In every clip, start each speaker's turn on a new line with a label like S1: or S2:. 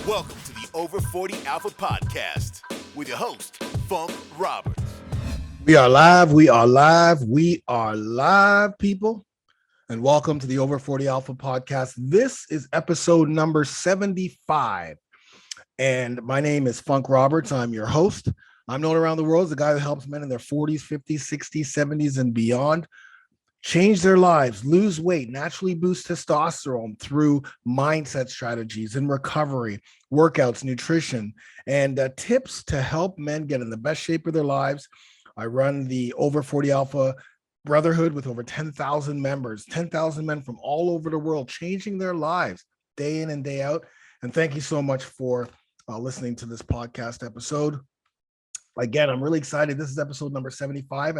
S1: Welcome to the Over 40 Alpha Podcast with your host, Funk Roberts.
S2: We are live. We are live. We are live, people. And welcome to the Over 40 Alpha Podcast. This is episode number 75. And my name is Funk Roberts. I'm your host. I'm known around the world as the guy who helps men in their 40s, 50s, 60s, 70s, and beyond change their lives, lose weight, naturally boost testosterone through mindset strategies and recovery, workouts, nutrition, and tips to help men get in the best shape of their lives. I run the Over 40 Alpha Brotherhood with over 10,000 members, 10,000 men from all over the world changing their lives day in and day out. And thank you so much for listening to this podcast episode. Again, I'm really excited. This is episode number 75.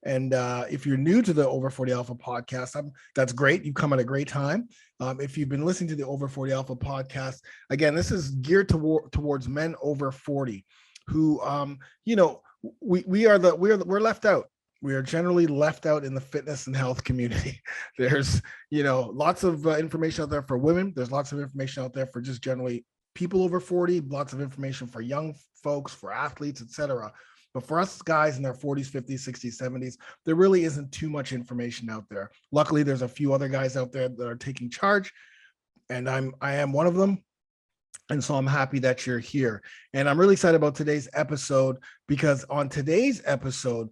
S2: And if you're new to the Over 40 Alpha podcast, that's great. You've come at a great time. If you've been listening to the Over 40 Alpha podcast, again, this is geared towards men over 40 who, we're left out. We are generally left out in the fitness and health community. There's, lots of information out there for women. There's lots of information out there for just generally people over 40, lots of information for young folks, for athletes, etc. But for us guys in their 40s, 50s, 60s, 70s, there really isn't too much information out there. Luckily, there's a few other guys out there that are taking charge, and I am one of them. And so I'm happy that you're here. And I'm really excited about today's episode because on today's episode,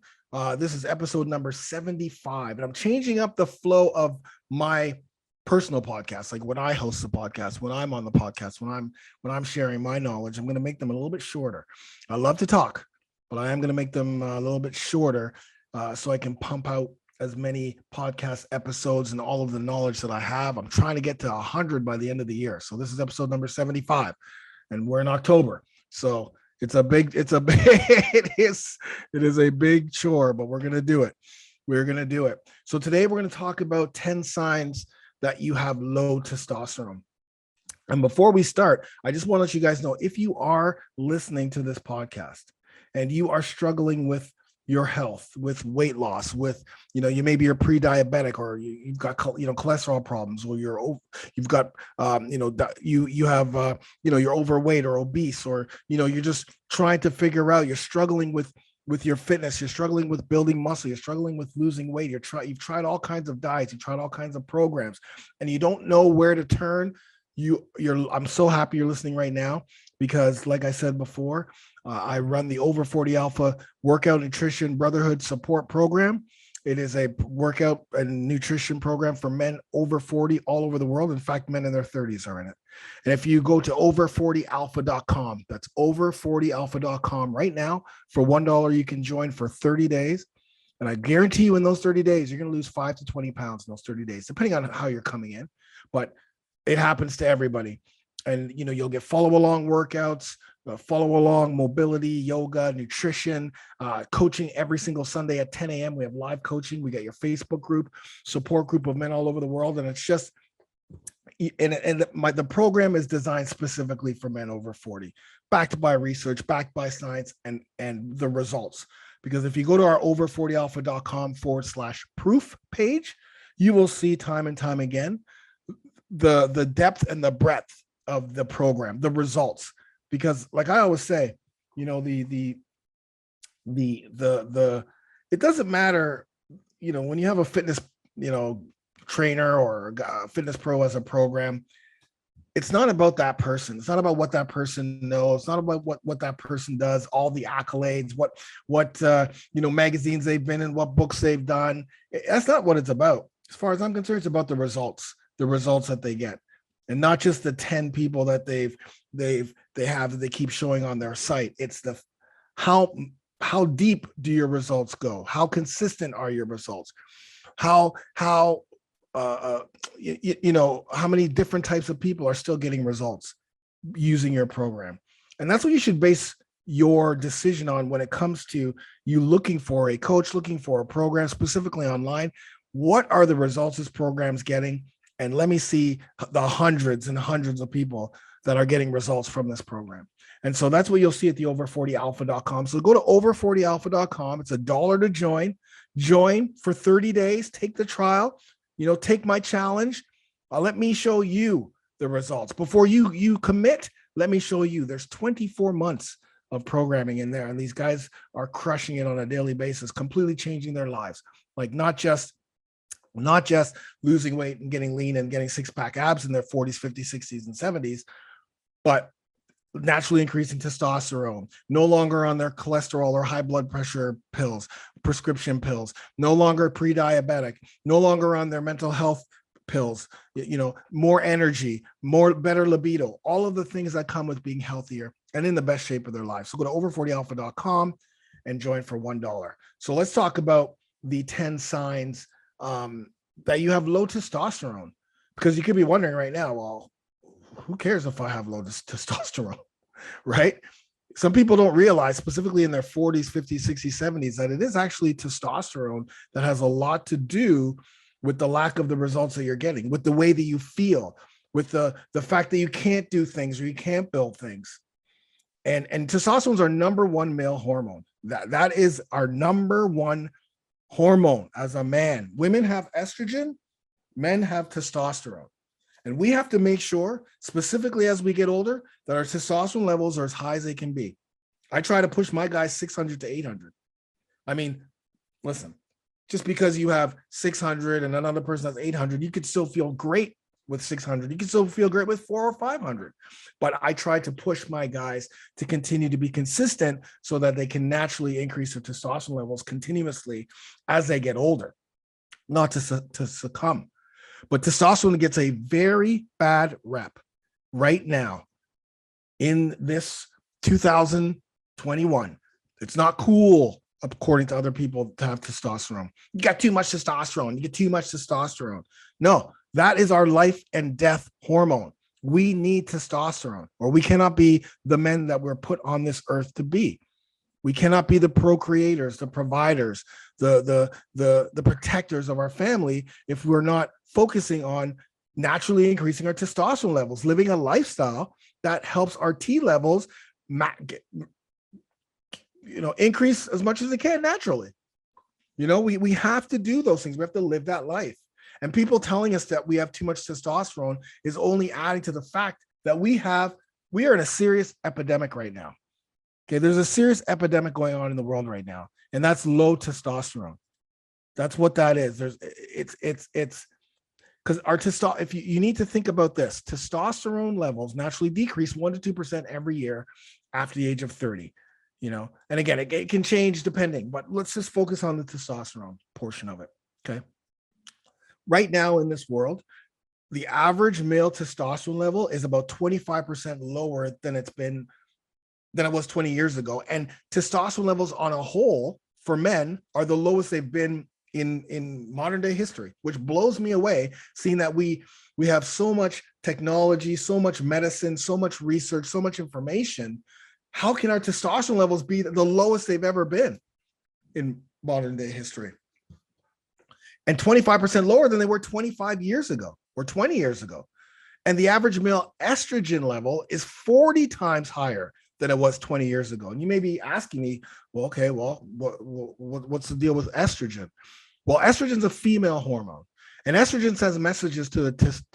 S2: this is episode number 75, and I'm changing up the flow of my personal podcast. Like when I host the podcast, when I'm on the podcast, when I'm sharing my knowledge, I'm going to make them a little bit shorter. I love to talk, but I am going to make them a little bit shorter so I can pump out as many podcast episodes and all of the knowledge that I have. I'm trying to get to 100 by the end of the year. So this is episode number 75 and we're in October. So it is a big chore, but we're going to do it. We're going to do it. So today we're going to talk about 10 signs that you have low testosterone. And before we start, I just want to let you guys know, if you are listening to this podcast and you are struggling with your health, with weight loss, with, you maybe you're pre-diabetic, or you've got, cholesterol problems, or you've got, you have, you're overweight or obese, or, you're just trying to figure out, you're struggling with your fitness, you're struggling with building muscle, you're struggling with losing weight, you've tried all kinds of diets, you've tried all kinds of programs, and you don't know where to turn. I'm so happy you're listening right now, because like I said before, I run the Over 40 Alpha Workout Nutrition Brotherhood Support Program. It is a workout and nutrition program for men over 40 all over the world. In fact, men in their 30s are in it. And if you go to over40alpha.com, that's over40alpha.com right now, for $1, you can join for 30 days. And I guarantee you in those 30 days, you're going to lose 5 to 20 pounds in those 30 days, depending on how you're coming in. But it happens to everybody. And, you'll get follow along workouts, follow along mobility, yoga, nutrition, coaching every single Sunday at 10 a.m. We have live coaching. We got your Facebook group, support group of men all over the world. And it's just, the program is designed specifically for men over 40, backed by research, backed by science, and the results. Because if you go to our over40alpha.com/proof page, you will see time and time again the depth and the breadth of the program, the results. Because like I always say, it doesn't matter, when you have a fitness, trainer or a fitness pro as a program, it's not about that person. It's not about what that person knows. It's not about what that person does, all the accolades, what magazines they've been in, what books they've done. That's not what it's about. As far as I'm concerned, it's about the results that they get. And not just the 10 people that they keep showing on their site. It's how deep do your results go? How consistent are your results? How many different types of people are still getting results using your program? And that's what you should base your decision on when it comes to you looking for a coach, looking for a program, specifically online. What are the results this program's getting? And let me see the hundreds and hundreds of people that are getting results from this program. And so that's what you'll see at the over40alpha.com. So go to over40alpha.com. It's $1 to join. Join for 30 days. Take the trial. Take my challenge. Let me show you the results. Before you commit, let me show you. There's 24 months of programming in there, and these guys are crushing it on a daily basis, completely changing their lives. Like not just losing weight and getting lean and getting six-pack abs in their 40s, 50s, 60s, and 70s, but naturally increasing testosterone, no longer on their cholesterol or high blood pressure pills, prescription pills, no longer pre-diabetic, no longer on their mental health pills, more energy, better libido, all of the things that come with being healthier and in the best shape of their life. So go to over40alpha.com and join for $1. So let's talk about the 10 signs that you have low testosterone, because you could be wondering right now, well, who cares if I have low testosterone, right? Some people don't realize, specifically in their 40s, 50s, 60s, 70s, that it is actually testosterone that has a lot to do with the lack of the results that you're getting, with the way that you feel, with the fact that you can't do things or you can't build things. And testosterone is our number one male hormone. That is our number one hormone as a man. Women have estrogen, men have testosterone. And we have to make sure, specifically as we get older, that our testosterone levels are as high as they can be. I try to push my guys 600 to 800. I mean, listen, just because you have 600 and another person has 800, you could still feel great with 600. You can still feel great with 400 or 500. But I try to push my guys to continue to be consistent so that they can naturally increase their testosterone levels continuously as they get older, not to succumb. But testosterone gets a very bad rep right now in this 2021. It's not cool, according to other people, to have testosterone. You got too much testosterone. You get too much testosterone. No, that is our life and death hormone. We need testosterone, or we cannot be the men that we're put on this earth to be. We cannot be the procreators, the providers, the protectors of our family if we're not focusing on naturally increasing our testosterone levels, living a lifestyle that helps our T levels, increase as much as they can naturally. We have to do those things. We have to live that life. And people telling us that we have too much testosterone is only adding to the fact that we are in a serious epidemic right now. Okay, there's a serious epidemic going on in the world right now, and that's low testosterone. That's what that is. It's because our testosterone, if you need to think about this, testosterone levels naturally decrease 1% to 2% every year after the age of 30. And again, it can change depending, but let's just focus on the testosterone portion of it. Okay. Right now in this world, the average male testosterone level is about 25% lower than it was 20 years ago. And testosterone levels on a whole for men are the lowest they've been in modern day history, which blows me away, seeing that we have so much technology, so much medicine, so much research, so much information. How can our testosterone levels be the lowest they've ever been in modern day history? And 25% lower than they were 25 years ago or 20 years ago. And the average male estrogen level is 40 times higher than it was 20 years ago. And you may be asking me, what's the deal with estrogen? Well, estrogen is a female hormone, and estrogen sends messages to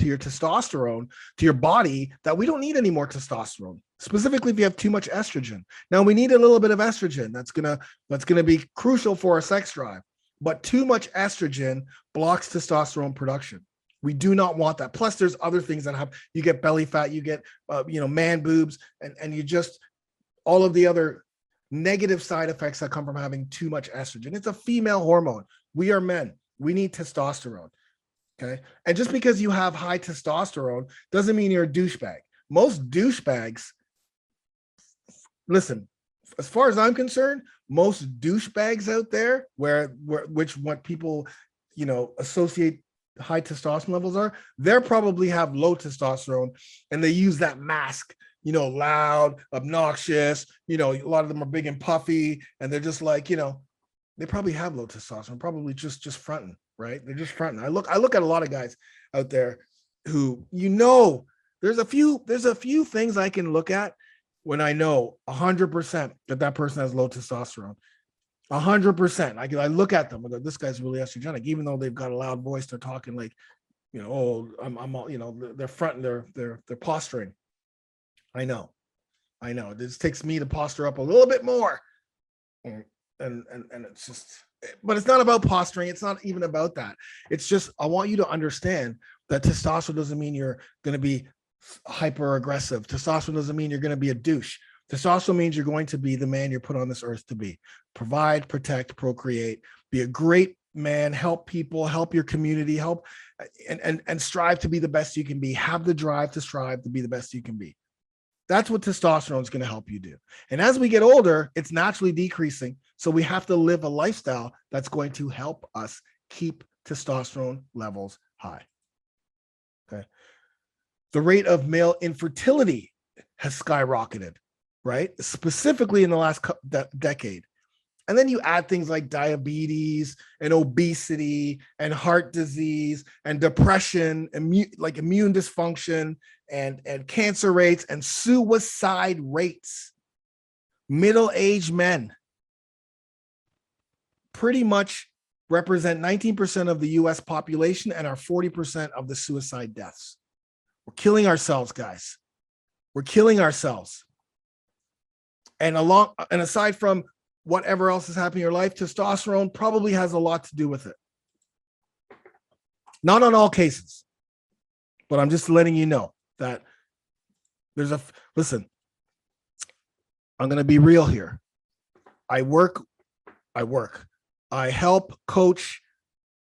S2: your testosterone, to your body, that we don't need any more testosterone. Specifically, if you have too much estrogen. Now, we need a little bit of estrogen. That's gonna be crucial for our sex drive. But too much estrogen blocks testosterone production. We do not want that. Plus, there's other things that happen. You get belly fat, you get man boobs, and you just all of the other negative side effects that come from having too much estrogen. It's a female hormone. We are men. We need testosterone. Okay. And just because you have high testosterone doesn't mean you're a douchebag. Most douchebags, listen, as far as I'm concerned, most douchebags out there what people, associate high testosterone levels are, they probably have low testosterone, and they use that mask, loud, obnoxious, a lot of them are big and puffy, and they're just like, they probably have low testosterone, probably just fronting, right? They're just fronting. I look at a lot of guys out there who, there's a few things I can look at when I know 100% that person has low testosterone. 100%. I look at them and go, this guy's really estrogenic, even though they've got a loud voice. They're talking like, I'm all, they're fronting, they're posturing. I know. This takes me to posture up a little bit more. And it's just, but it's not about posturing. It's not even about that. It's just, I want you to understand that testosterone doesn't mean you're going to be hyper aggressive. Testosterone doesn't mean you're going to be a douche. Testosterone means you're going to be the man you're put on this earth to be. Provide, protect, procreate, be a great man, help people, help your community, help and strive to be the best you can be. Have the drive to strive to be the best you can be. That's what testosterone is going to help you do. And as we get older, it's naturally decreasing. So we have to live a lifestyle that's going to help us keep testosterone levels high. Okay. The rate of male infertility has skyrocketed, right? Specifically in the last decade. And then you add things like diabetes and obesity and heart disease and depression, immune dysfunction and cancer rates and suicide rates. Middle-aged men pretty much represent 19% of the US population and are 40% of the suicide deaths. We're killing ourselves, guys. We're killing ourselves. And aside from whatever else is happening in your life, testosterone probably has a lot to do with it. Not on all cases, but I'm just letting you know that listen, I'm going to be real here. I help coach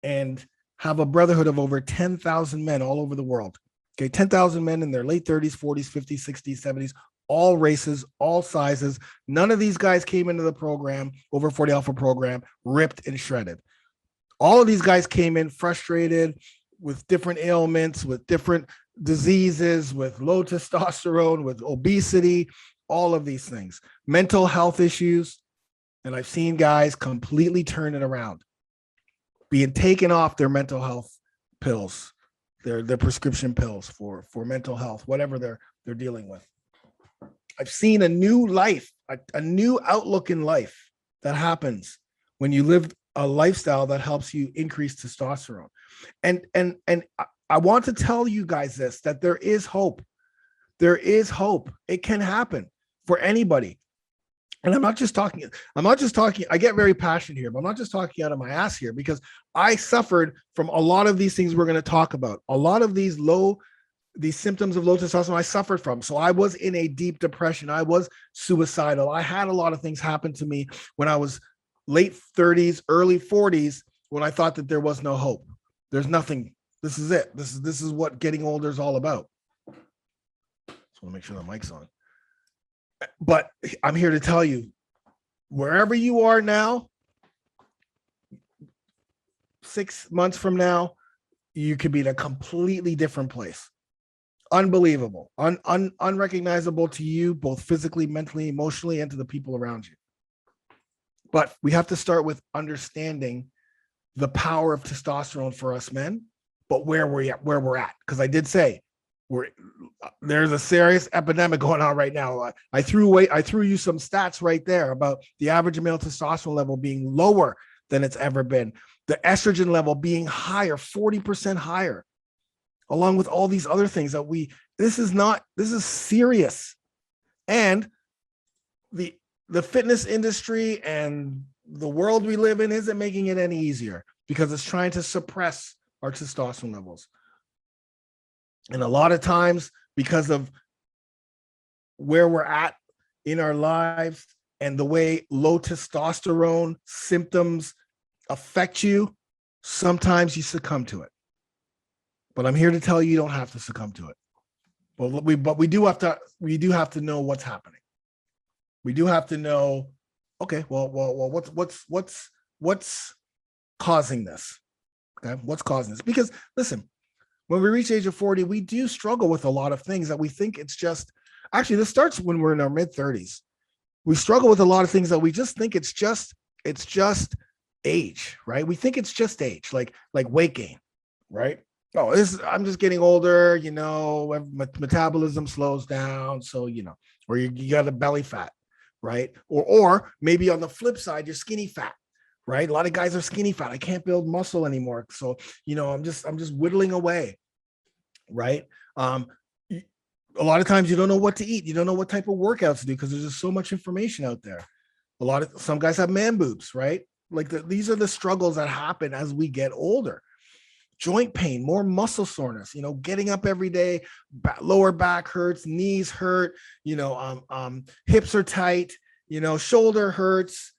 S2: and have a brotherhood of over 10,000 men all over the world. Okay, 10,000 men in their late 30s, 40s, 50s, 60s, 70s, all races, all sizes. None of these guys came into the program, over 40 Alpha program, ripped and shredded. All of these guys came in frustrated with different ailments, with different diseases, with low testosterone, with obesity, all of these things, mental health issues. And I've seen guys completely turn it around, being taken off their mental health pills, their prescription pills for mental health, whatever they're dealing with. I've seen a new life, a new outlook in life that happens when you live a lifestyle that helps you increase testosterone. And I want to tell you guys this, that there is hope. There is hope. It can happen for anybody. And I'm not just talking, I get very passionate here, but I'm not just talking out of my ass here, because I suffered from a lot of these things we're going to talk about. A lot of these symptoms of low testosterone I suffered from. So I was in a deep depression. I was suicidal. I had a lot of things happen to me when I was late 30s, early 40s, when I thought that there was no hope. There's nothing. This is it. This is what getting older is all about. Just want to make sure the mic's on. But I'm here to tell you, wherever you are now, 6 months from now, you could be in a completely different place. Unbelievable, unrecognizable to you, both physically, mentally, emotionally, and to the people around you. But we have to start with understanding the power of testosterone for us men, but where we're at. Because I did say there's a serious epidemic going on right now. I threw you some stats right there about the average male testosterone level being lower than it's ever been. The estrogen level being higher, 40% higher, along with all these other things that this is serious. And the fitness industry and the world we live in isn't making it any easier, because it's trying to suppress our testosterone levels. And a lot of times, because of where we're at in our lives and the way low testosterone symptoms affect you, sometimes you succumb to it. But I'm here to tell you, you don't have to succumb to it. But we do have to know what's happening. We do have to know, okay, well, what's causing this? Okay, what's causing this? Because listen, when we reach the age of 40, we do struggle with a lot of things that we think it's just, actually, this starts when we're in our mid 30s. We struggle with a lot of things that we just think it's just age, right? We think it's just age, like weight gain, right? Oh, I'm just getting older, metabolism slows down. So, or you got a belly fat, right? Or maybe on the flip side, you're skinny fat, right? A lot of guys are skinny fat. I can't build muscle anymore. So, I'm just whittling away, right? A lot of times you don't know what to eat. You don't know what type of workouts to do because there's just so much information out there. Some guys have man boobs, right? Like these are the struggles that happen as we get older. Joint pain, more muscle soreness, getting up every day, lower back hurts, knees hurt, hips are tight, shoulder hurts,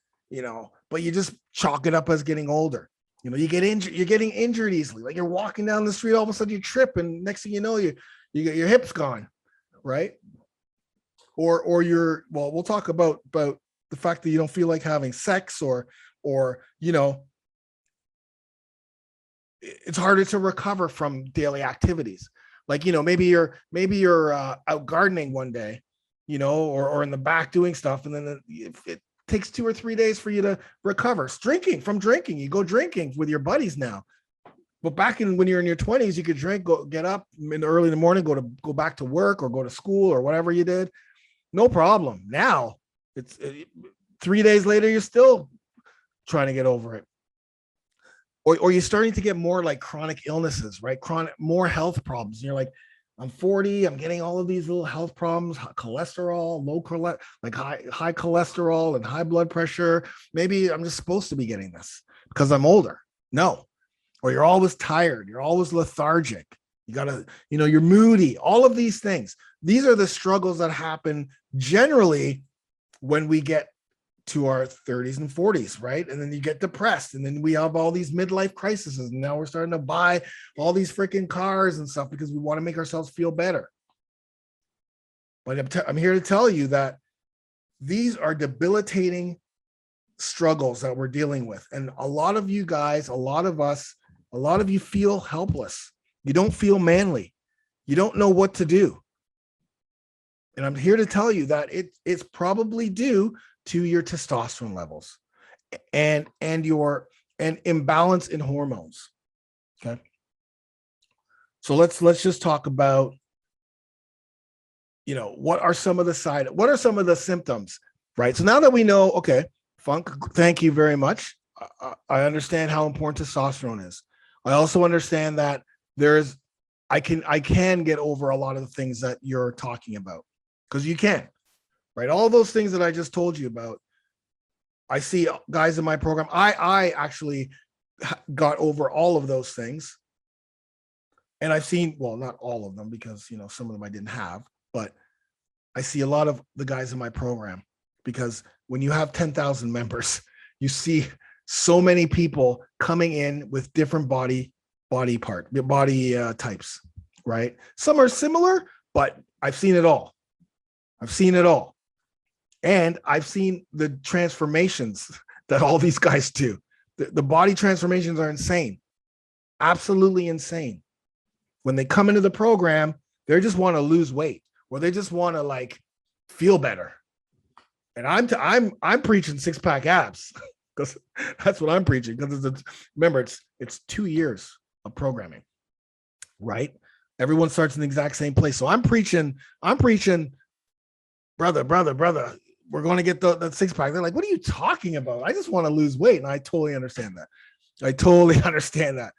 S2: but you just chalk it up as getting older. You get injured, you're getting injured easily. Like you're walking down the street, all of a sudden you trip, and next thing you know, you get your hips gone, right? Or we'll talk about the fact that you don't feel like having sex, or it's harder to recover from daily activities. Like, maybe you're out gardening one day, or in the back doing stuff. And then it takes 2 or 3 days for you to recover. From drinking, you go drinking with your buddies now. But back when you're in your 20s, you could drink, get up early in the morning, go back to work or go to school or whatever you did. No problem. Now it's 3 days later, you're still trying to get over it. Or you're starting to get more like chronic illnesses, right? More health problems. And you're like, I'm 40, I'm getting all of these little health problems, cholesterol, high cholesterol and high blood pressure. Maybe I'm just supposed to be getting this because I'm older. No. Or you're always tired. You're always lethargic. You're moody. All of these things. These are the struggles that happen generally when we get to our 30s and 40s, right? And then you get depressed, and then we have all these midlife crises, and now we're starting to buy all these freaking cars and stuff because we want to make ourselves feel better. But I'm here to tell you that these are debilitating struggles that we're dealing with. And a lot of you guys, a lot of you feel helpless. You don't feel manly. You don't know what to do. And I'm here to tell you that it's probably due to your testosterone levels and imbalance in hormones. Okay. So let's just talk about, what are some of the symptoms, right? So now that we know, okay, Funk, thank you very much. I understand how important testosterone is. I also understand that I can get over a lot of the things that you're talking about, because you can. Right, all those things that I just told you about, I see guys in my program. I actually got over all of those things, and I've seen, well, not all of them, because some of them I didn't have, but I see a lot of the guys in my program, because when you have 10,000 members, you see so many people coming in with different body types, right? Some are similar, but I've seen it all. And I've seen the transformations that all these guys do. The body transformations are insane. Absolutely insane. When they come into the program, they just want to lose weight, or they just want to feel better. And I'm preaching 6-pack abs, because that's what I'm preaching. Because remember, it's 2 years of programming, right? Everyone starts in the exact same place. So I'm preaching, brother, we're going to get the 6-pack. They're like, what are you talking about? I just want to lose weight. And I totally understand that.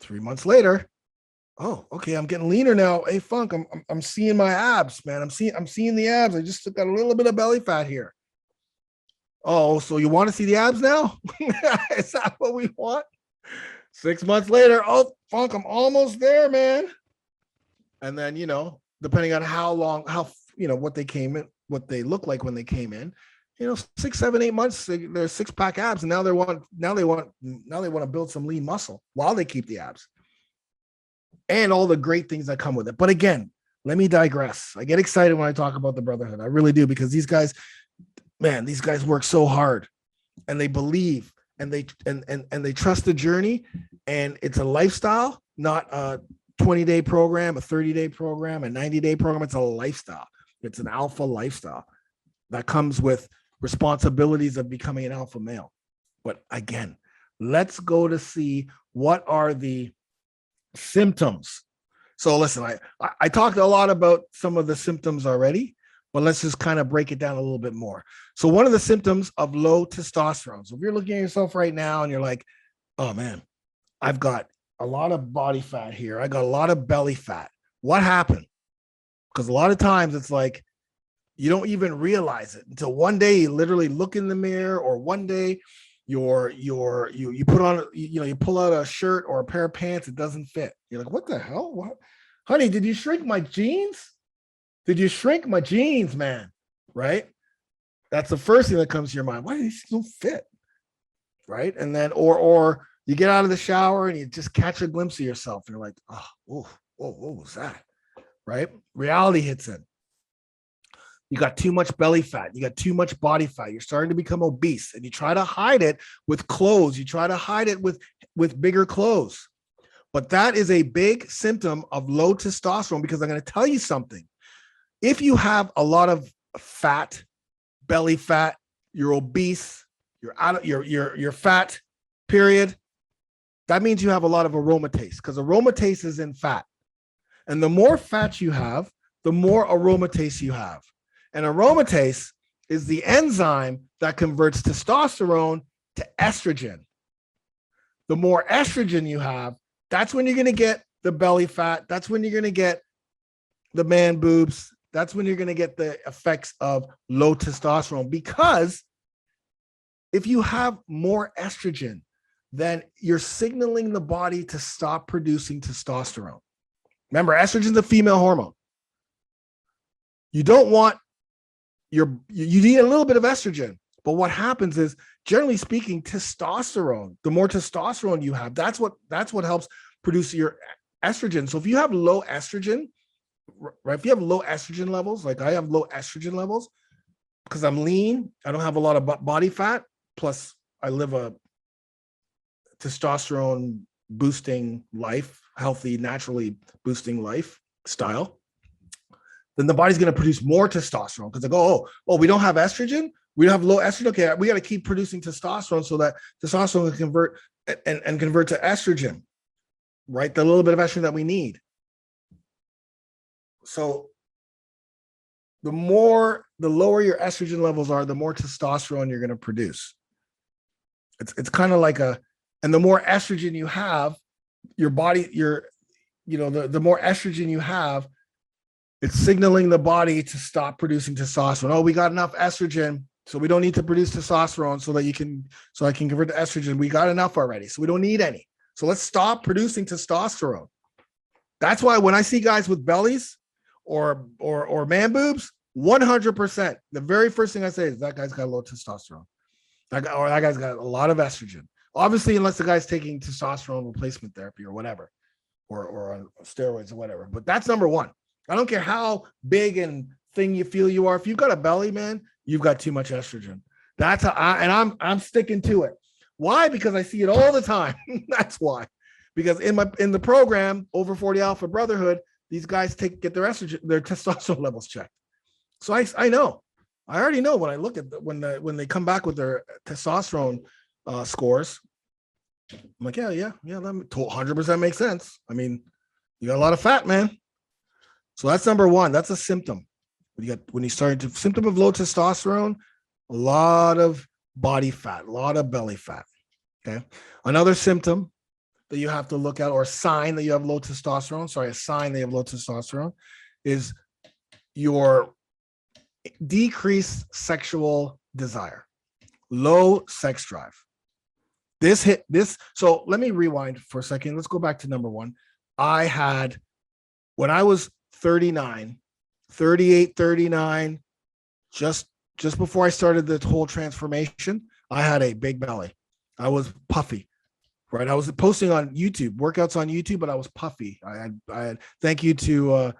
S2: 3 months later, oh, okay, I'm getting leaner now. Hey, Funk, I'm seeing my abs, man. I'm seeing the abs. I just got a little bit of belly fat here. Oh, so you want to see the abs now? Is that what we want? 6 months later, oh, Funk, I'm almost there, man. And then, depending on what they look like when they came in, 6, 7, 8 months, they're 6-pack abs, and now they want to build some lean muscle while they keep the abs and all the great things that come with it. But again, let me digress. I get excited when I talk about the brotherhood. I really do, because these guys work so hard, and they believe, and they trust the journey, and it's a lifestyle, not a 20-day program, a 30-day program, a 90-day program. It's a lifestyle. It's an alpha lifestyle that comes with responsibilities of becoming an alpha male. But again, let's go to see what are the symptoms. So listen, I talked a lot about some of the symptoms already, but let's just kind of break it down a little bit more. So one of the symptoms of low testosterone. So if you're looking at yourself right now and you're like, oh man, I've got a lot of body fat here. I got a lot of belly fat. What happened? because a lot of times it's like you don't even realize it until one day you literally look in the mirror, or one day you put on, you pull out a shirt or a pair of pants, it doesn't fit. You're like, what the hell? What? Honey, did you shrink my jeans? Did you shrink my jeans, man? Right? That's the first thing that comes to your mind. Why do these don't fit? Right? And then, or you get out of the shower and you just catch a glimpse of yourself and you're like, oh, what was that? Right? Reality hits in. You got too much belly fat. You got too much body fat. You're starting to become obese, and you try to hide it with clothes. You try to hide it with bigger clothes. But that is a big symptom of low testosterone, because I'm going to tell you something. If you have a lot of fat, belly fat, you're obese, you're out of you're fat, period, that means you have a lot of aromatase, because aromatase is in fat. And the more fat you have, the more aromatase you have. And aromatase is the enzyme that converts testosterone to estrogen. The more estrogen you have, that's when you're going to get the belly fat. That's when you're going to get the man boobs. That's when you're going to get the effects of low testosterone. Because if you have more estrogen, then you're signaling the body to stop producing testosterone. Remember, estrogen is a female hormone. You don't want you need a little bit of estrogen, but what happens is, generally speaking, testosterone, the more testosterone you have, that's what helps produce your estrogen. So if you have low estrogen, right? If you have low estrogen levels, like I have low estrogen levels because I'm lean, I don't have a lot of body fat, plus I live a testosterone boosting life, healthy, naturally boosting lifestyle, then the body's going to produce more testosterone, because they go, oh, we don't have estrogen. We don't have low estrogen. Okay, we got to keep producing testosterone so that testosterone can convert and convert to estrogen, right? The little bit of estrogen that we need. So the lower your estrogen levels are, the more testosterone you're going to produce. It's kind of like and the more estrogen you have, your body, the more estrogen you have, it's signaling the body to stop producing testosterone. Oh, we got enough estrogen, so we don't need to produce testosterone so I can convert to estrogen. We got enough already, so we don't need any. So let's stop producing testosterone. That's why when I see guys with bellies or man boobs, 100%, the very first thing I say is that guy's got low testosterone. That guy's got a lot of estrogen. Obviously, unless the guy's taking testosterone replacement therapy or whatever, or on steroids or whatever. But that's number one. I don't care how big and thing you feel you are. If you've got a belly, man, you've got too much estrogen. That's how I'm sticking to it. Why? Because I see it all the time. That's why. Because in the program, Over 40 Alpha Brotherhood, these guys get their estrogen, their testosterone levels checked. So I know. I already know when I look at when they come back with their testosterone scores. I'm like, yeah, that 100% makes sense. I mean, you got a lot of fat, man. So that's number one. That's a symptom. When you start to symptom of low testosterone, a lot of body fat, a lot of belly fat. Okay. Another symptom that you have to look at, or a sign that you have low testosterone, is your decreased sexual desire, low sex drive. So let me rewind for a second. Let's go back to number one. When I was 38, 39, just before I started the whole transformation, I had a big belly. I was puffy, right? I was posting on YouTube, workouts on YouTube, but I was puffy. I had thank you to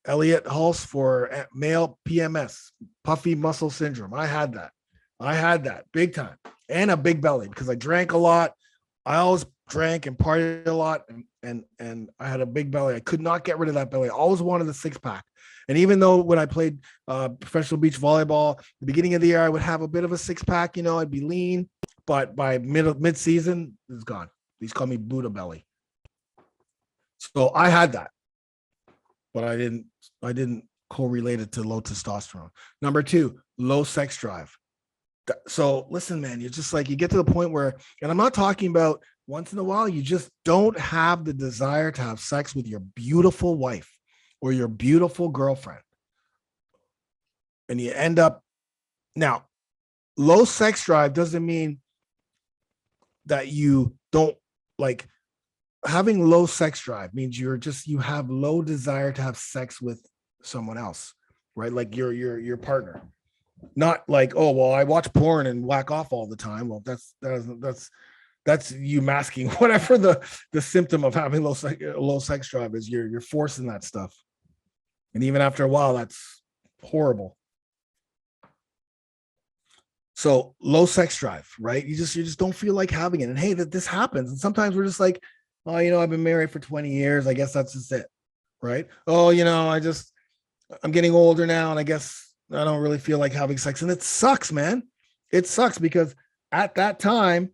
S2: Elliot Hulse for male PMS, puffy muscle syndrome. I had that big time, and a big belly because I drank a lot. I always drank and partied a lot, and I had a big belly. I could not get rid of that belly. I always wanted the six pack. And even though when I played professional beach volleyball, the beginning of the year, I would have a bit of a six pack, I'd be lean, but by mid season, it's gone. Please call me Buddha belly. So I had that, but I didn't correlate it to low testosterone. Number two, low sex drive. So listen, man, you're just like, you get to the point where, and I'm not talking about Once in a while, you just don't have the desire to have sex with your beautiful wife or your beautiful girlfriend. And you end up now, low sex drive doesn't mean that you don't like having low sex drive means you have low desire to have sex with someone else, right? Like your partner. Not like, oh well, I watch porn and whack off all the time. Well, that's you masking whatever the symptom of having low sex drive is. You're forcing that stuff, and even after a while, that's horrible. So low sex drive, right? You just don't feel like having it, and hey, that this happens, and sometimes we're just like, oh, I've been married for 20 years. I guess that's just it, right? Oh, I'm getting older now, and I guess I don't really feel like having sex, and it sucks, man. It sucks because at that time,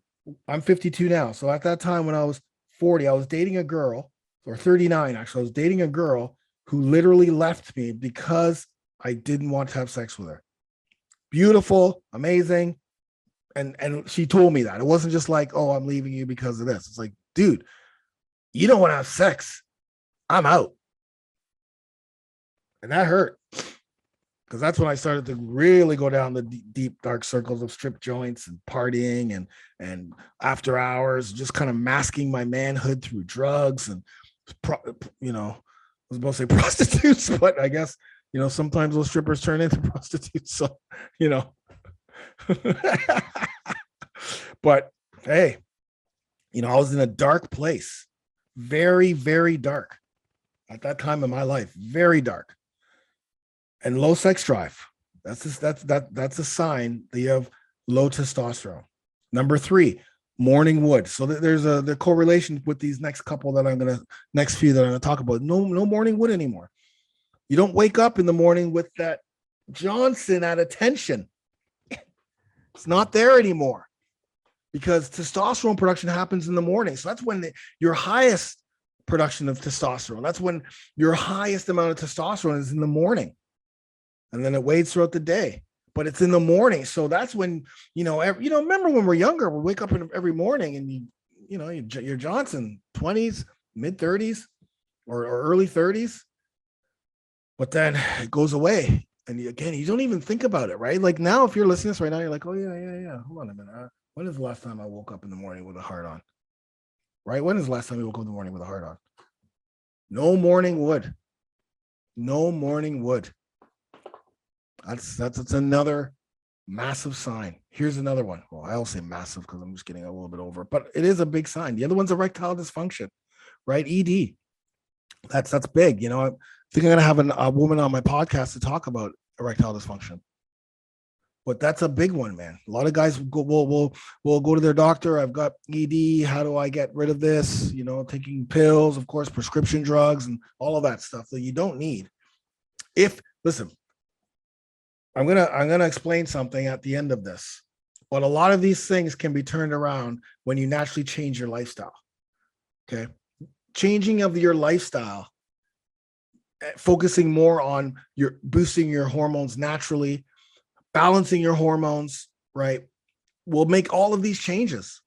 S2: I'm 52 now. So at that time when I was 40, I was dating a girl, or 39 actually. I was dating a girl who literally left me because I didn't want to have sex with her. Beautiful, amazing. And she told me that. It wasn't just like, oh, I'm leaving you because of this. It's like, dude, you don't want to have sex. I'm out. And that hurt. Because that's when I started to really go down the deep dark circles of strip joints and partying and after hours, just kind of masking my manhood through drugs and I was about to say prostitutes, but I guess sometimes those strippers turn into prostitutes. So but hey, I was in a dark place, very very dark at that time in my life, very dark. And low sex drive. That's a sign that you have low testosterone. Number 3, morning wood. So there's the correlation with these next few that I'm gonna talk about. No morning wood anymore. You don't wake up in the morning with that Johnson at attention. It's not there anymore because testosterone production happens in the morning. So that's when your highest production of testosterone. That's when your highest amount of testosterone is in the morning. And then it waits throughout the day, but it's in the morning. So that's when, remember when we're younger, we wake up every morning and you're Johnson, 20s, mid 30s or early 30s, but then it goes away. And again, you don't even think about it, right? Like now, if you're listening to this right now, you're like, oh yeah. Hold on a minute. When is the last time I woke up in the morning with a heart on? Right? When is the last time you woke up in the morning with a heart on? No morning wood. No morning wood. That's another massive sign. Here's another one. Well, I also say massive because I'm just getting a little bit over, but it is a big sign. The other one's erectile dysfunction, right? ED. That's big. I think I'm gonna have a woman on my podcast to talk about erectile dysfunction. But that's a big one, man. A lot of guys will go to their doctor. I've got ED. How do I get rid of this? Taking pills, of course, prescription drugs, and all of that stuff that you don't need. Listen. I'm gonna explain something at the end of this, but a lot of these things can be turned around when you naturally change your lifestyle. Okay, changing of your lifestyle, focusing more on boosting your hormones naturally, balancing your hormones, right, will make all of these changes.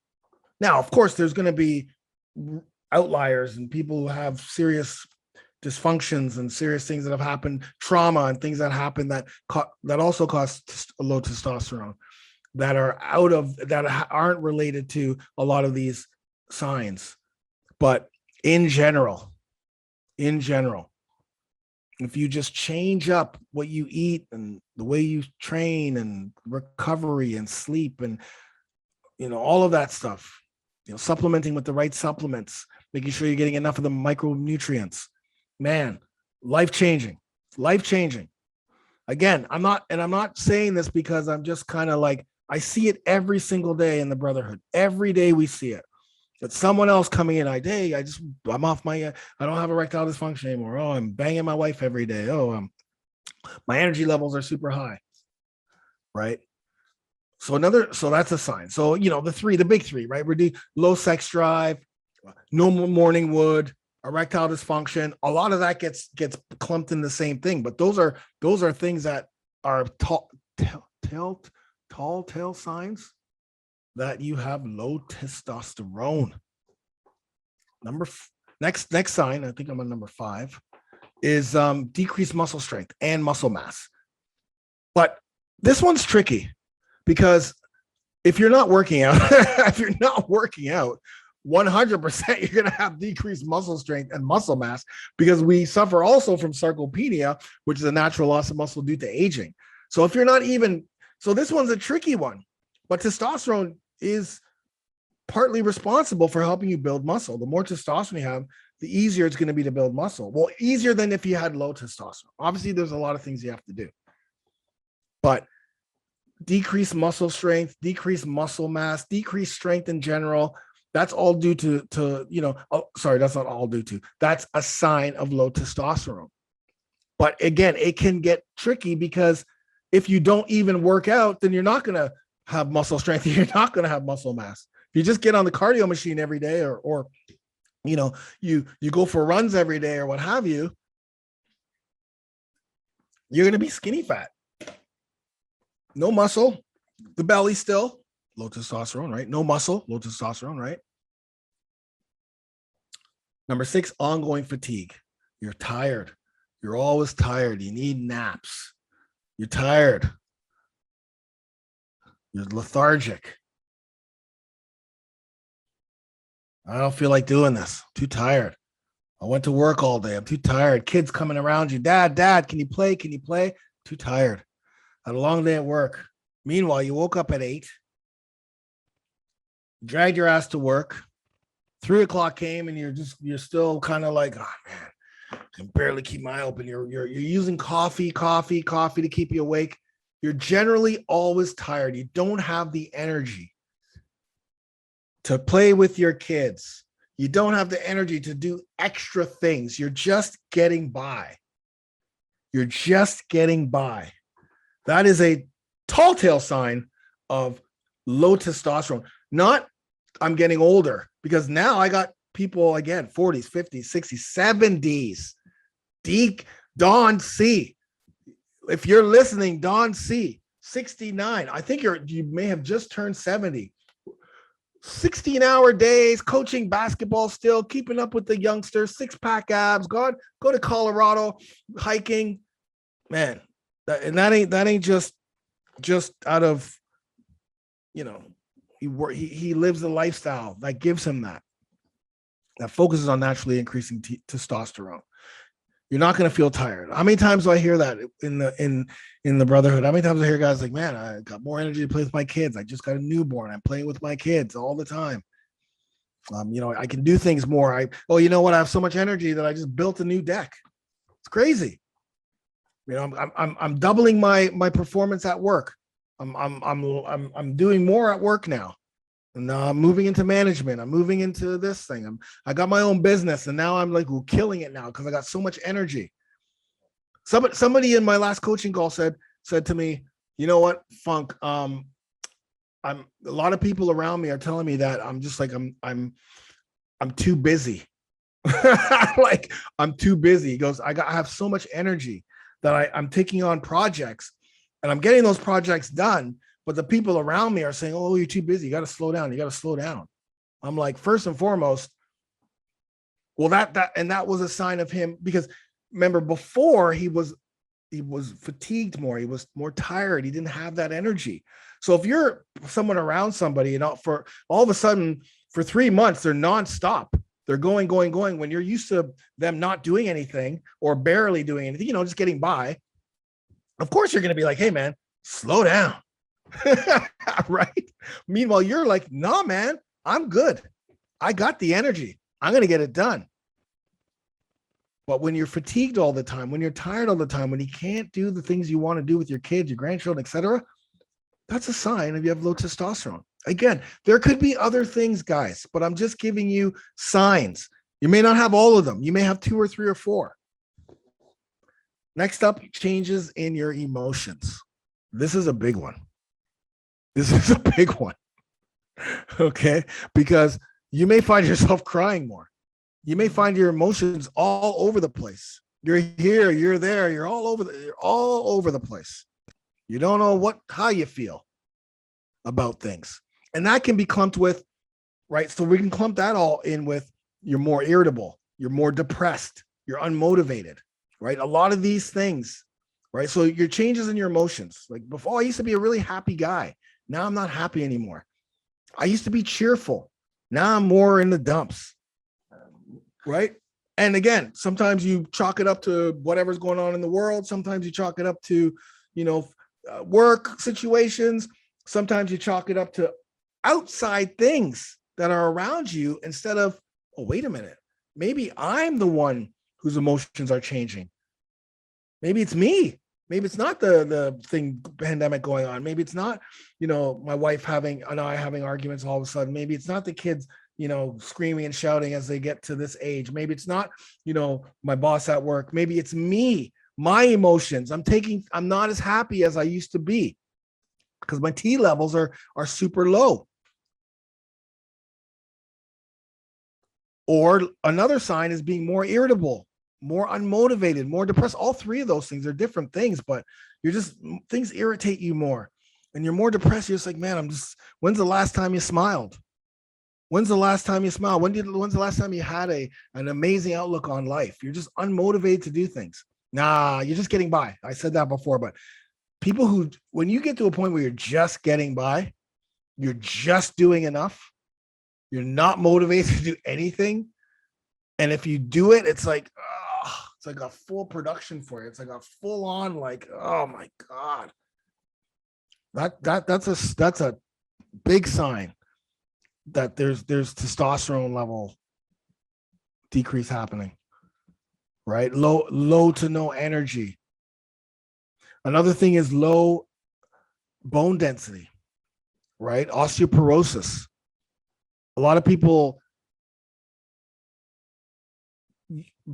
S2: Now, of course, there's going to be outliers and people who have serious dysfunctions and serious things that have happened, trauma and things that happen that also cause low testosterone, that aren't related to a lot of these signs. But in general, if you just change up what you eat and the way you train and recovery and sleep and all of that stuff, supplementing with the right supplements, making sure you're getting enough of the micronutrients, man, life-changing. Again, I'm not saying this because I'm just kind of like, I see it every single day in the brotherhood. Every day we see it. It's someone else coming in. I'm off I don't have erectile dysfunction anymore. Oh, I'm banging my wife every day. Oh, my energy levels are super high. Right. So that's a sign. So, the big 3, right? We're doing low sex drive, no morning wood, erectile dysfunction. A lot of that gets clumped in the same thing, but those are things that are telltale signs that you have low testosterone. Next sign, I think I'm on number 5, is decreased muscle strength and muscle mass. But this one's tricky because if you're not working out, 100% you're going to have decreased muscle strength and muscle mass, because we suffer also from sarcopenia, which is a natural loss of muscle due to aging. So if you're not even, so this one's a tricky one, but testosterone is partly responsible for helping you build muscle. The more testosterone you have, the easier it's going to be to build muscle. Well, easier than if you had low testosterone. Obviously, there's a lot of things you have to do, but decreased muscle strength, decreased muscle mass, decreased strength in general, that's all due to that's not all due to, that's a sign of low testosterone. But again, it can get tricky because if you don't even work out, then you're not going to have muscle strength. You're not going to have muscle mass. If you just get on the cardio machine every day, or you go for runs every day or what have you, you're going to be skinny fat. No muscle, the belly still, low testosterone, right? No muscle, low testosterone, right? Number 6, ongoing fatigue. You're tired. You're always tired. You need naps. You're tired. You're lethargic. I don't feel like doing this. Too tired. I went to work all day. I'm too tired. Kids coming around you. Dad, can you play? Can you play? Too tired. Had a long day at work. Meanwhile, you woke up at 8, dragged your ass to work. 3 o'clock came and you're still kind of like, oh man, I can barely keep my eye open. You're using coffee to keep you awake. You're generally always tired. You don't have the energy to play with your kids. You don't have the energy to do extra things. You're just getting by. You're just getting by. That is a tall tale sign of low testosterone. Not I'm getting older, because now I got people again, 40s, 50s, 60s, 70s. Don C. If you're listening, Don C. 69. I think you may have just turned 70. 16-hour days, coaching basketball still, keeping up with the youngsters, 6-pack abs, go to Colorado, hiking. Man, that ain't just out of, he lives a lifestyle that gives him that focuses on naturally increasing testosterone. You're not going to feel tired. How many times do I hear that in the brotherhood? How many times I hear guys like, man, I got more energy to play with my kids. I just got a newborn. I'm playing with my kids all the time. I can do things more. You know what? I have so much energy that I just built a new deck. It's crazy. I'm doubling my performance at work. I'm doing more at work now. And I'm moving into management. I'm moving into this thing. I got my own business, and now I'm like killing it now because I got so much energy. Somebody in my last coaching call said to me, you know what, Funk? A lot of people around me are telling me that I'm just like I'm too busy. Like I'm too busy. He goes, I have so much energy that I'm taking on projects, and I'm getting those projects done. But the people around me are saying, oh, you're too busy. You got to slow down. You got to slow down. I'm like, first and foremost, well, that was a sign of him, because remember before he was fatigued more. He was more tired. He didn't have that energy. So if you're someone around somebody, for all of a sudden for 3 months, they're nonstop. They're going. When you're used to them not doing anything or barely doing anything, just getting by. Of course, you're going to be like, hey, man, slow down. Right? Meanwhile, you're like, nah, man, I'm good. I got the energy. I'm going to get it done. But when you're fatigued all the time, when you're tired all the time, when you can't do the things you want to do with your kids, your grandchildren, etc., that's a sign of you have low testosterone. Again, there could be other things, guys, but I'm just giving you signs. You may not have all of them. You may have 2 or 3 or 4. Next up, changes in your emotions. This is a big one. Okay? Because you may find yourself crying more. You may find your emotions all over the place. You're here, you're there, you're all over the place. You don't know how you feel about things. And that can be clumped with, right? So we can clump that all in with, you're more irritable, you're more depressed, you're unmotivated, right? A lot of these things, right? So your changes in your emotions. Like before, I used to be a really happy guy. Now I'm not happy anymore. I used to be cheerful. Now I'm more in the dumps, right? And again, sometimes you chalk it up to whatever's going on in the world. Sometimes you chalk it up to, work situations. Sometimes you chalk it up to outside things that are around you instead of, oh, wait a minute. Maybe I'm the one whose emotions are changing. Maybe it's me. Maybe it's not the thing pandemic going on. Maybe it's not, my wife and I having arguments all of a sudden. Maybe it's not the kids, screaming and shouting as they get to this age. Maybe it's not, my boss at work. Maybe it's me, my emotions. I'm not as happy as I used to be because my T levels are super low. Or another sign is being more irritable, more unmotivated, more depressed. All three of those things are different things, but things irritate you more. And you're more depressed. You're just like, man, when's the last time you smiled? When's the last time you smiled? When's the last time you had an amazing outlook on life? You're just unmotivated to do things. Nah, you're just getting by. I said that before, but people when you get to a point where you're just getting by, you're just doing enough, you're not motivated to do anything. And if you do it, it's like, it's like a full production for you. It's like a full on, like, oh my God. That's a big sign that there's testosterone level decrease happening, right? Low to no energy. Another thing is low bone density, right? Osteoporosis. A lot of people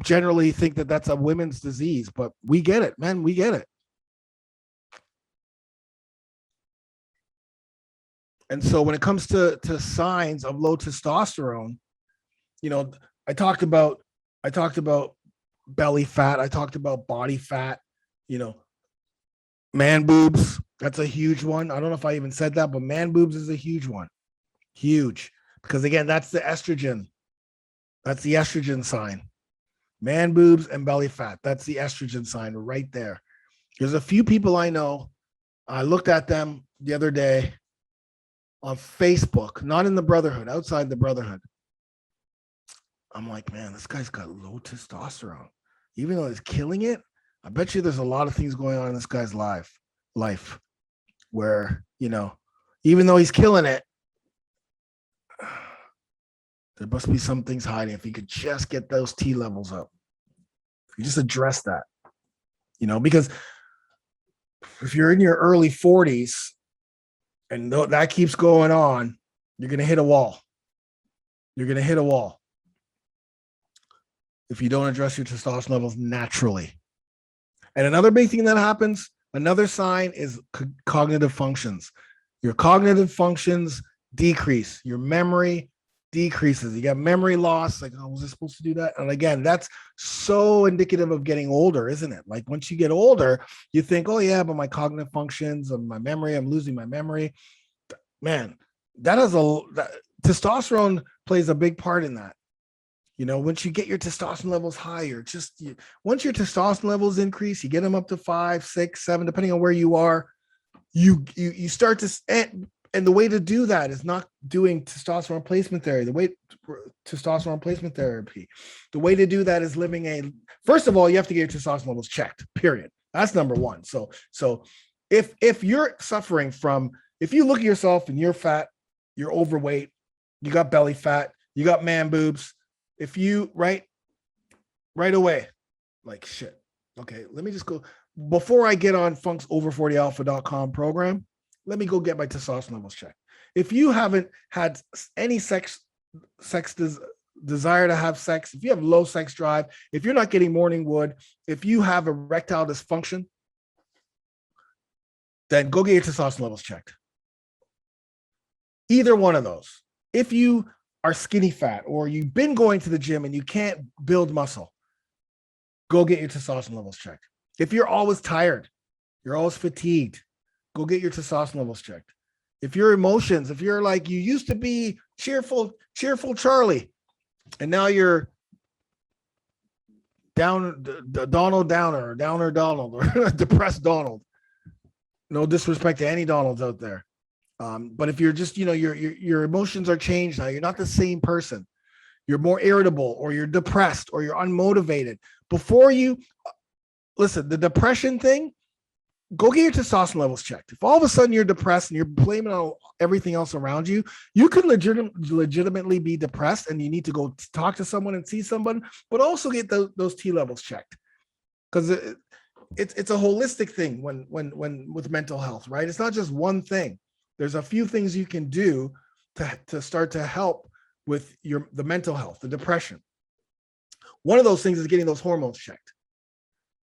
S2: generally think that that's a women's disease, but we get it, man. We get it. And so when it comes to signs of low testosterone, I talked about belly fat. I talked about body fat, man boobs. That's a huge one. I don't know if I even said that, but man boobs is a huge one. Huge. Because again, that's the estrogen. That's the estrogen sign. Man boobs and belly fat. That's the estrogen sign right there. There's a few people I know. I looked at them the other day on Facebook, not in the Brotherhood, outside the Brotherhood. I'm like, man, this guy's got low testosterone. Even though he's killing it, I bet you there's a lot of things going on in this guy's life where, even though he's killing it, there must be some things hiding. If he could just get those T levels up, if you just address that, because if you're in your early 40s and that keeps going on, you're going to hit a wall. You're going to hit a wall if you don't address your testosterone levels naturally. And another big thing that happens, another sign is cognitive functions. Your cognitive functions decrease. Your memory decreases. You got memory loss. Like, oh, was I supposed to do that? And again, that's so indicative of getting older, isn't it? Like once you get older, you think, oh yeah, but my cognitive functions and my memory, I'm losing my memory. Man, testosterone plays a big part in that. Once you get your testosterone levels higher, once your testosterone levels increase, you get them up to 5, 6, 7, depending on where you are, you start to, and the way to do that is not doing testosterone replacement therapy. The way to do that is first of all, you have to get your testosterone levels checked, period. That's number one. So if you're suffering from, if you look at yourself and you're fat, you're overweight, you got belly fat, you got man boobs, if you right away, like shit. Okay, let me just go before I get on funksover40alpha.com program. Let me go get my testosterone levels checked. If you haven't had any desire to have sex, if you have low sex drive, if you're not getting morning wood, if you have erectile dysfunction, then go get your testosterone levels checked. Either one of those. If you are skinny fat or you've been going to the gym and you can't build muscle, go get your testosterone levels checked. If you're always tired, you're always fatigued, go get your testosterone levels checked. If your emotions, if you're like, you used to be cheerful Charlie, and now you're Donald Downer Donald, or depressed Donald. No disrespect to any Donalds out there. But if you're just, your emotions are changed now. You're not the same person. You're more irritable, or you're depressed, or you're unmotivated. Before you listen, the depression thing, go get your testosterone levels checked. If all of a sudden you're depressed and you're blaming on everything else around you, you could legitimately be depressed, and you need to go talk to someone and see someone, but also get those T levels checked, because it's a holistic thing when with mental health, right? It's not just one thing. There's a few things you can do to start to help with the mental health, the depression. One of those things is getting those hormones checked,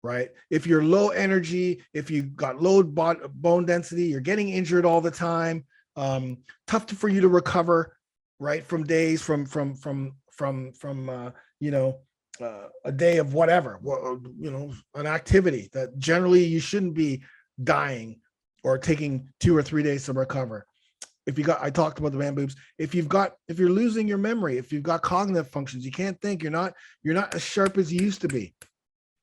S2: right? If you're low energy, if you've got low bone density, you're getting injured all the time, tough for you to recover, right? From days, from a day of whatever, an activity that generally you shouldn't be dying or taking 2 or 3 days to recover. I talked about the man boobs. If you're losing your memory, if you've got cognitive functions, you can't think, you're not as sharp as you used to be,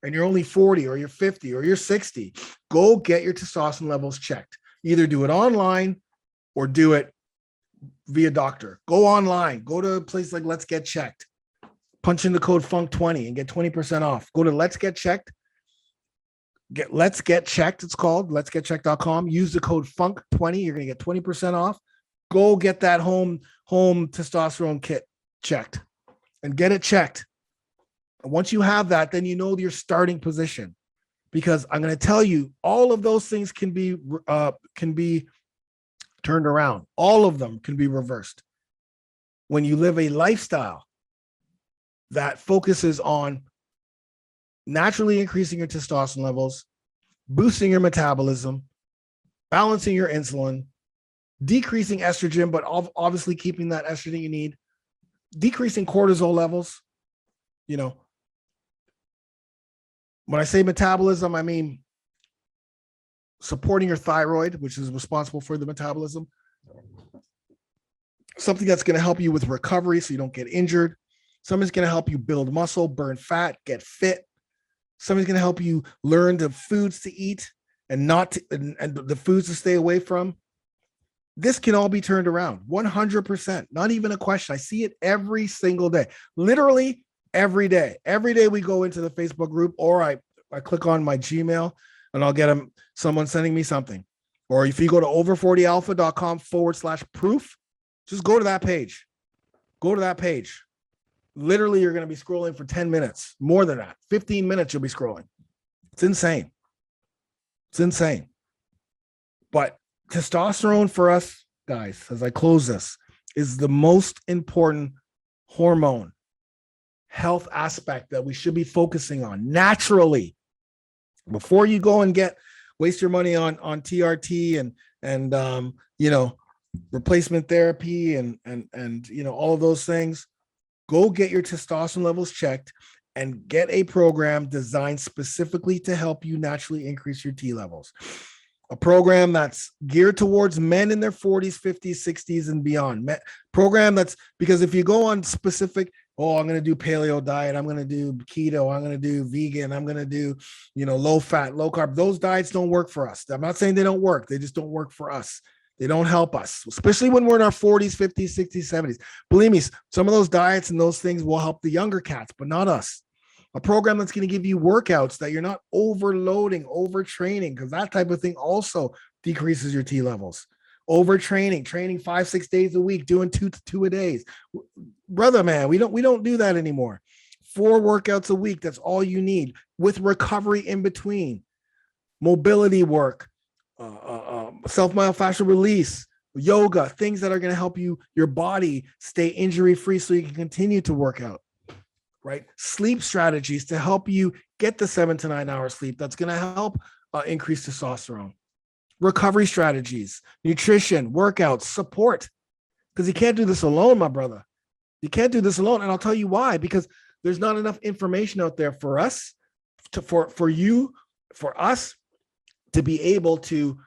S2: and you're only 40 or you're 50 or you're 60, go get your testosterone levels checked. Either do it online or do it via doctor. Go online, go to a place like Let's Get Checked, punch in the code FUNK20 and get 20% off. Go to Let's Get Checked. Let's Get Checked, it's called, letsgetchecked.com. Use the code FUNK20. You're going to get 20% off. Go get that home testosterone kit checked and get it checked. And once you have that, then you know your starting position, because I'm going to tell you, all of those things can be turned around. All of them can be reversed when you live a lifestyle that focuses on naturally increasing your testosterone levels, boosting your metabolism, balancing your insulin, decreasing estrogen, but obviously keeping that estrogen you need, decreasing cortisol levels. When I say metabolism, I mean supporting your thyroid, which is responsible for the metabolism. Something that's going to help you with recovery so you don't get injured. Something's going to help you build muscle, burn fat, get fit. Somebody's going to help you learn the foods to eat and and the foods to stay away from. This can all be turned around 100%. Not even a question. I see it every single day, literally every day. Every day we go into the Facebook group, or I click on my Gmail and I'll get someone sending me something. Or if you go to over40alpha.com/proof, just go to that page. Go to that page. Literally, you're going to be scrolling for 10 minutes, more than that, 15 minutes. You'll be scrolling. It's insane. It's insane. But testosterone for us guys, as I close this, is the most important hormone health aspect that we should be focusing on naturally before you go and waste your money on TRT and replacement therapy and all of those things. Go get your testosterone levels checked and get a program designed specifically to help you naturally increase your T levels. A program that's geared towards men in their 40s, 50s, 60s, and beyond. Program that's, because if you go on specific, I'm going to do paleo diet, I'm going to do keto, I'm going to do vegan, I'm going to do, low fat, low carb. Those diets don't work for us. I'm not saying they don't work. They just don't work for us. They don't help us, especially when we're in our 40s, 50s, 60s, 70s. Believe me, some of those diets and those things will help the younger cats, but not us. A program that's going to give you workouts that you're not overloading, overtraining, because that type of thing also decreases your T levels. Overtraining, training 5-6 days a week, doing two a days. Brother, man, we don't do that anymore. 4 workouts a week, that's all you need, with recovery in between. Mobility work, self-myofascial release, yoga, things that are going to help your body stay injury-free so you can continue to work out, right? Sleep strategies to help you get the 7 to 9 hours sleep. That's going to help increase testosterone. Recovery strategies, nutrition, workouts, support, because you can't do this alone, my brother. You can't do this alone. And I'll tell you why, because there's not enough information out there for us for us to be able to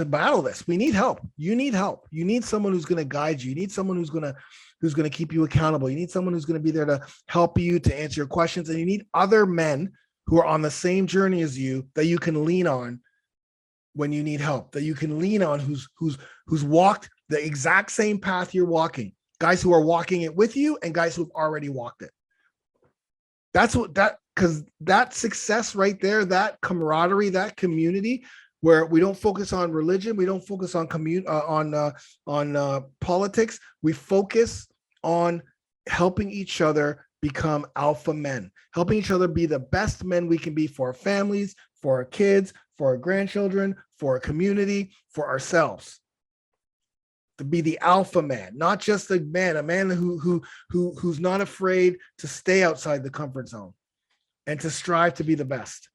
S2: battle this. We need help. You need help. You need someone who's going to guide you. You need someone who's going to who's going to keep you accountable. You need someone who's going to be there to help you, to answer your questions. And you need other men who are on the same journey as you that you can lean on when you need help, that you can lean on, who's walked the exact same path you're walking. Guys who are walking it with you and guys who've already walked it. Because that success right there, that camaraderie, that community, where we don't focus on religion, we don't focus on politics, we focus on helping each other become alpha men, helping each other be the best men we can be for our families, for our kids, for our grandchildren, for our community, for ourselves. To be the alpha man, not just a man who's not afraid to stay outside the comfort zone and to strive to be the best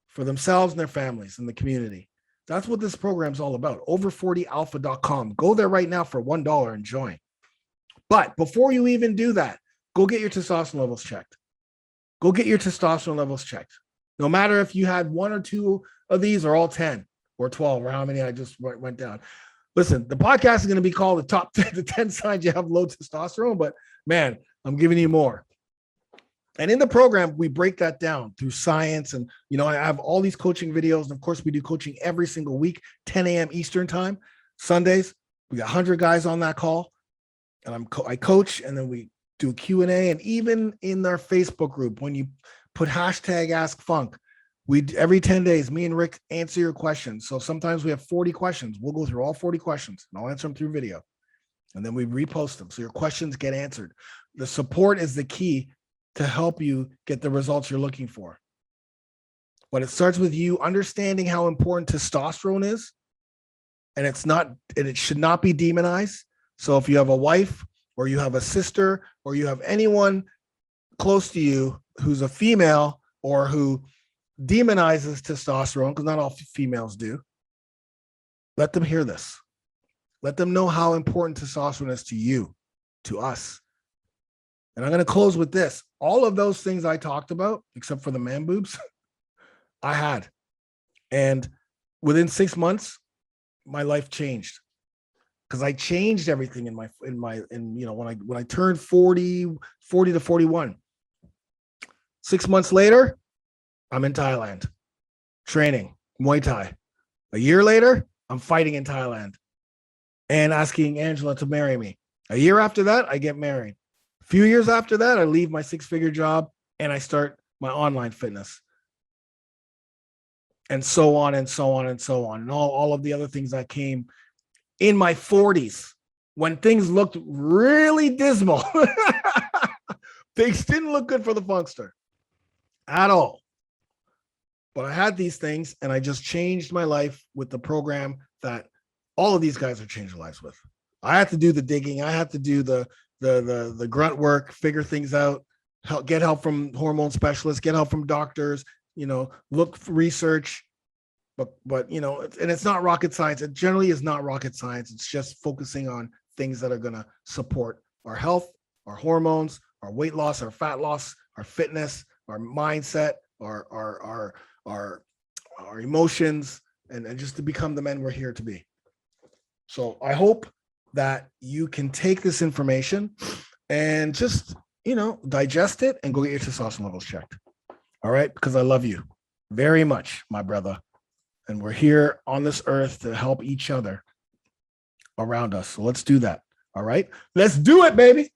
S2: for themselves and their families and the community. That's what this program is all about. Over40alpha.com. Go there right now for $1 and join. But before you even do that, go get your testosterone levels checked. Go get your testosterone levels checked. No matter if you had 1 or 2 of these or all 10 or 12 or how many I just went down. Listen, the podcast is going to be called the 10 signs you have low testosterone, but man, I'm giving you more. And in the program, we break that down through science. And, I have all these coaching videos. And of course, we do coaching every single week, 10 a.m. Eastern time, Sundays. We got 100 guys on that call. And I coach, and then we do a Q&A. And even in our Facebook group, when you put hashtag Ask Funk, every 10 days, me and Rick answer your questions. So sometimes we have 40 questions. We'll go through all 40 questions, and I'll answer them through video. And then we repost them. So your questions get answered. The support is the key to help you get the results you're looking for. But it starts with you understanding how important testosterone is. And it should not be demonized. So if you have a wife, or you have a sister, or you have anyone close to you who's a female or who demonizes testosterone, because not all females do, let them hear this. Let them know how important testosterone is to you, to us. And I'm going to close with this. All of those things I talked about, except for the man boobs, I had. And within 6 months, my life changed. Because I changed everything when I turned 40 to 41. 6 months later, I'm in Thailand, training Muay Thai. A year later, I'm fighting in Thailand and asking Angela to marry me. A year after that, I get married. A few years after that, I leave my 6-figure job and I start my online fitness. And so on and so on and so on. And all of the other things that came in my 40s when things looked really dismal. Things didn't look good for the funkster at all. But I had these things, and I just changed my life with the program that all of these guys are changing lives with. I had to do the digging. I had to do the grunt work, figure things out, get help from hormone specialists, get help from doctors, look for research. But and it's not rocket science. It generally is not rocket science. It's just focusing on things that are going to support our health, our hormones, our weight loss, our fat loss, our fitness, our mindset, our emotions, and just to become the men we're here to be. So I hope that you can take this information and just, digest it and go get your testosterone levels checked. All right. Because I love you very much, my brother. And we're here on this earth to help each other around us. So let's do that. All right. Let's do it, baby.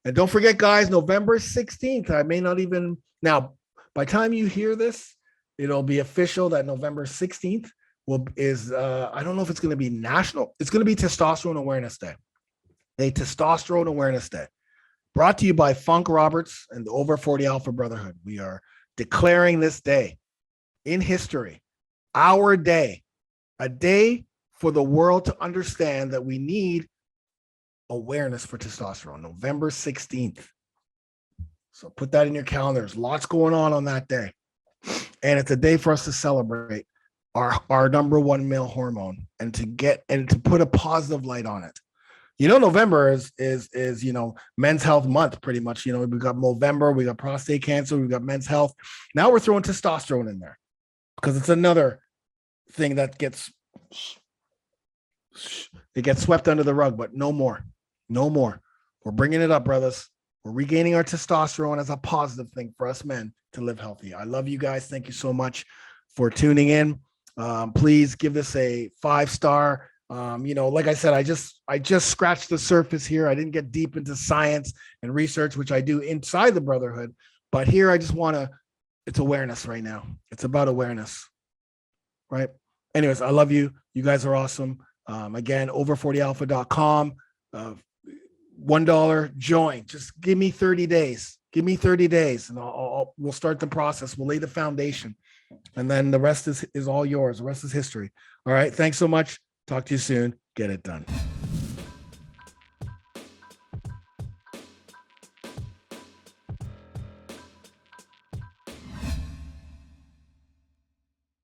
S2: And don't forget, guys, November 16th. I may not even now, by the time you hear this, it'll be official that November 16th I don't know if it's going to be national. It's going to be Testosterone Awareness Day. A Testosterone Awareness Day. Brought to you by Funk Roberts and the Over 40 Alpha Brotherhood. We are declaring this day in history, our day, a day for the world to understand that we need awareness for testosterone, November 16th. So put that in your calendars. Lots going on that day. And it's a day for us to celebrate our number one male hormone and to put a positive light on it. November is Men's Health Month, pretty much. We've got Movember, we got prostate cancer, we've got men's health. Now we're throwing testosterone in there because it's another thing that gets swept under the rug, but no more. We're bringing it up, brothers. We're regaining our testosterone as a positive thing for us men to live healthy. I love you guys. Thank you so much for tuning in. Please give this a 5-star. Like I said, I just scratched the surface here. I didn't get deep into science and research, which I do inside the brotherhood. But here I just want to, it's awareness right now. It's about awareness, right? Anyways, I love you. You guys are awesome. Again, over40alpha.com. $1 join. Just give me 30 days. Give me 30 days and we'll start the process. We'll lay the foundation. And then the rest is all yours. The rest is history. All right. Thanks so much. Talk to you soon. Get it done.